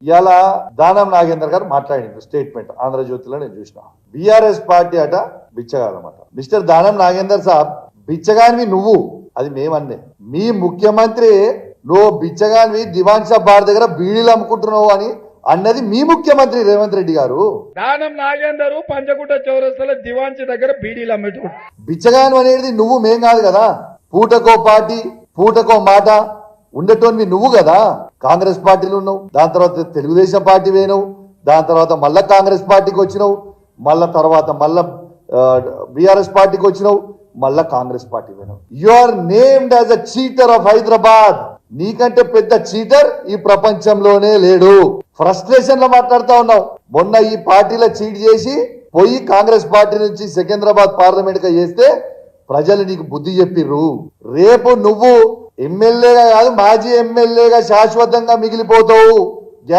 ఇలా దానం నాగేందర్ గారు మాట్లాడింది స్టేట్మెంట్ ఆంధ్రజ్యోతిలో నేను చూసిన. బీఆర్ఎస్ పార్టీ అట బిచ్చగాలన్నమాట. మిస్టర్ దానం నాగేందర్ సాబ్, బిచ్చగానివి నువ్వు, అది మేమన్నే. మీ ముఖ్యమంత్రి నువ్వు బిచ్చగానివి దివాన్ షా బార్ దగ్గర బీడీలు అమ్ముకుంటున్నావు అని అన్నది మీ ముఖ్యమంత్రి రేవంత్ రెడ్డి గారు. దానం నాగేందర్ పంచగుట్ట చౌరస్తల దివాన్షి దగ్గర బీడీలు అమ్మేటోడు. బిచ్చగాను అనేది నువ్వు, మేం కాదు కదా. పూటకో పార్టీ పూటకో మాట ఉండేటోనివి నువ్వు కదా. కాంగ్రెస్ పార్టీలో ఉన్నావు, దాని తర్వాత తెలుగుదేశం పార్టీ పోయినావు, దాని తర్వాత మళ్ళా కాంగ్రెస్ పార్టీకి వచ్చినావు, మళ్ళా తర్వాత మళ్ళా బీఆర్ఎస్ పార్టీకి వచ్చినావు, మళ్ళా కాంగ్రెస్ పార్టీ పోయినావు. You are named as a cheater of Hyderabad. నీకంటే పెద్ద చీటర్ ఈ ప్రపంచంలోనే లేడు. ఫ్రస్ట్రేషన్ లో మాట్లాడుతా ఉన్నావు. మొన్న ఈ పార్టీలో చీట్ చేసి పోయి కాంగ్రెస్ పార్టీ నుంచి సికింద్రాబాద్ పార్లమెంట్ గా చేస్తే ప్రజలు నీకు బుద్ధి చెప్పిర్రు. రేపు నువ్వు ఎమ్మెల్యేగా కాదు, మాజీ ఎమ్మెల్యేగా శాశ్వతంగా మిగిలిపోతావు.